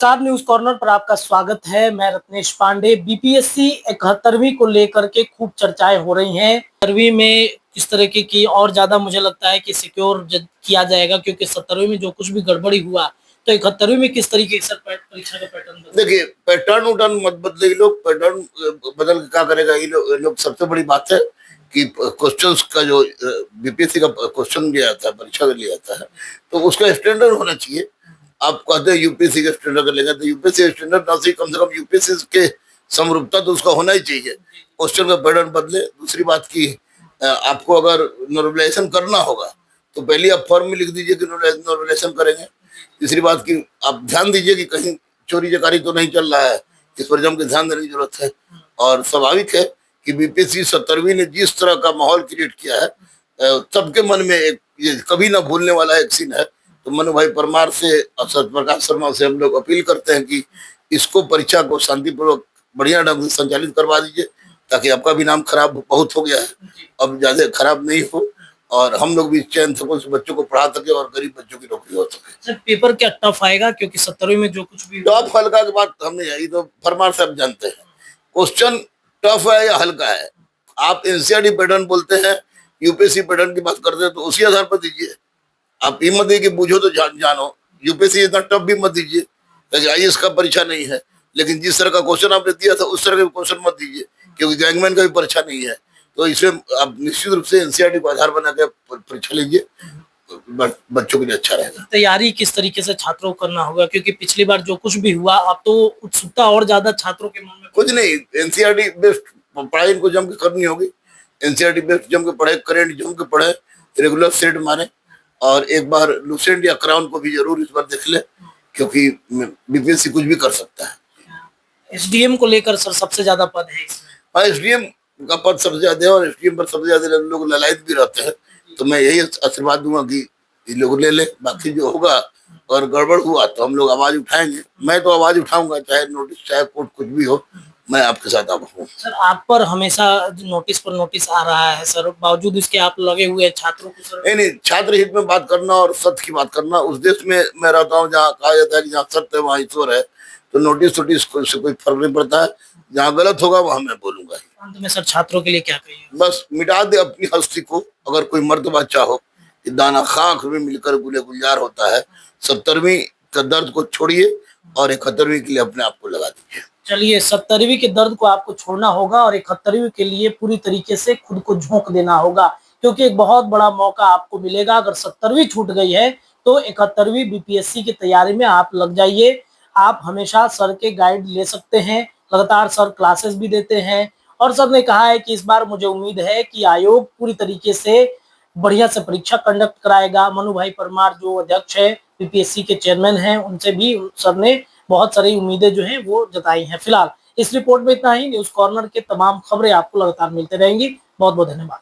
Star news corner पर आपका स्वागत है। मैं रत्नेश पांडे। बीपीएससी 71वीं को लेकर के खूब चर्चाएं हो रही हैं। 70वीं में किस तरीके की और ज्यादा मुझे लगता है कि सिक्योर किया जाएगा, क्योंकि 70वीं में जो कुछ भी गड़बड़ी हुआ तो 71वीं में किस तरीके से परीक्षा का पैटर्न देखिए, पैटर्न उटर्न मत बदले। ये लोग पैटर्न बदल के क्या करेगा? ये लोग सबसे बड़ी बात है कि क्वेश्चंस का जो बीपीएससी का क्वेश्चन दिया जाता है, परीक्षा के लिए आता है, तो उसका स्टैंडर्ड होना चाहिए। आप कहते हैं यूपीएससी का स्टैंडर्ड का लेगा, तो यूपीएससी स्टैंडर्ड ना सही, कम से कम यूपीएससी के समरूपता तो उसका होना ही चाहिए। क्वेश्चन का पैटर्न बदले। दूसरी बात की, आपको अगर नॉर्मलाइजेशन करना होगा तो पहले आप फॉर्म में लिख दीजिए कि नॉर्मलाइजेशन करेंगे। तीसरी बात की, आप ध्यान दीजिए कि कहीं चोरी चकारी तो नहीं चल रहा है, इस पर जम के ध्यान देने की जरूरत है। और स्वाभाविक है कि बीपीएससी 70वीं ने जिस तरह का माहौल क्रिएट किया है, सबके मन में एक ये कभी ना भूलने वाला एक सीन है। तो मनु भाई परमार से और सत्यप्रकाश शर्मा से हम लोग अपील करते हैं कि इसको परीक्षा को शांतिपूर्वक बढ़िया ढंग से संचालित करवा दीजिए, ताकि आपका भी नाम खराब बहुत हो गया है, अब ज्यादा खराब नहीं हो और हम लोग भी चैन से बच्चों को पढ़ा सके और गरीब बच्चों की नौकरी हो सके। सर, पेपर क्या टफ आएगा? क्योंकि 70वीं में जो कुछ भी टफ हल्का की बात हमने यही तो फरमार साहब जानते हैं। क्वेश्चन टफ है या हल्का है? आप एनसीईआरटी पैटर्न बोलते हैं, यूपीएससी पैटर्न की बात करते हैं, तो उसी आधार पर दीजिए। आप ये मत दीजिए कि बूझो तो जानो। यूपीएससी इतना टफ भी मत दीजिए, आईएएस का परीक्षा नहीं है, लेकिन जिस तरह का क्वेश्चन आपने दिया था उस तरह का क्वेश्चन मत दीजिए, क्योंकि गैंगमैन का भी परीक्षा नहीं है। तो इसमें आप निश्चित रूप से एनसीईआरटी को आधार बना के परीक्षा लीजिए, बच्चों के लिए अच्छा रहेगा। तैयारी किस तरीके से छात्रों को करना होगा, क्योंकि पिछली बार जो कुछ भी हुआ, अब तो उत्सुकता और ज्यादा छात्रों के मन में। कुछ नहीं, एनसीईआरटी बेस्ड पढ़ाई इनको जम के करनी होगी। एनसीईआरटी बेस्ड जम के पढ़े, करेंट जम के पढ़े, रेगुलर सेट मारे, और एक बार लुसेंट या क्राउन को भी जरूर इस बार देख ले, क्योंकि बीपीएससी कुछ भी कर सकता है। एसडीएम को लेकर सर सबसे ज्यादा पद है इसमें। हाँ, एसडीएम का पद सबसे ज्यादा है और एसडीएम पर सबसे ज्यादा लोग ललायत भी रहते हैं। तो मैं यही आशीर्वाद दूंगा कि ये लोग ले ले। बाकी जो होगा और गड़बड़ हुआ तो हम लोग आवाज उठाएंगे। मैं तो आवाज उठाऊंगा, चाहे नोटिस चाहे कोर्ट कुछ भी हो, मैं आपके साथ हूँ। सर, आप पर हमेशा नोटिस पर नोटिस आ रहा है सर, बावजूद इसके आप लगे हुए हैं छात्रों को। सर नहीं, छात्र हित में बात करना और सत्य की बात करना, उस देश में मैं रहता हूँ जहाँ कहा जाता है कि जहाँ सत्य है वहाँ ईश्वर है। तो नोटिस से कोई फर्क नहीं पड़ता है, जहाँ गलत होगा वहाँ मैं बोलूंगा। अंत में सर छात्रों के लिए क्या कहिए? बस मिटा दे अपनी हस्ती को। अगर कोई मर्तबा चाहो कि दाना खाक में मिलकर गुले गुलजार होता है, 70वीं का दर्द को छोड़िए और 71वीं के लिए अपने आप को लगा दीजिए। चलिए, 70वीं के दर्द को आपको छोड़ना होगा और 71वीं के लिए पूरी तरीके से खुद को झोंक देना होगा, क्योंकि एक बहुत बड़ा मौका आपको मिलेगा। अगर 70वीं छूट गई है तो 71वीं बीपीएससी की तैयारी में आप लग जाइए। आप हमेशा सर के गाइड ले सकते हैं, लगातार सर क्लासेस भी देते हैं। और सर ने कहा है कि इस बार मुझे उम्मीद है कि आयोग पूरी तरीके से बढ़िया से परीक्षा कंडक्ट कराएगा। मनु भाई परमार जो अध्यक्ष है, बीपीएससी के चेयरमैन हैं, उनसे भी सर ने बहुत सारी उम्मीदें जो हैं वो जताई हैं। फिलहाल इस रिपोर्ट में इतना ही। न्यूज कॉर्नर के तमाम खबरें आपको लगातार मिलते रहेंगी। बहुत बहुत धन्यवाद।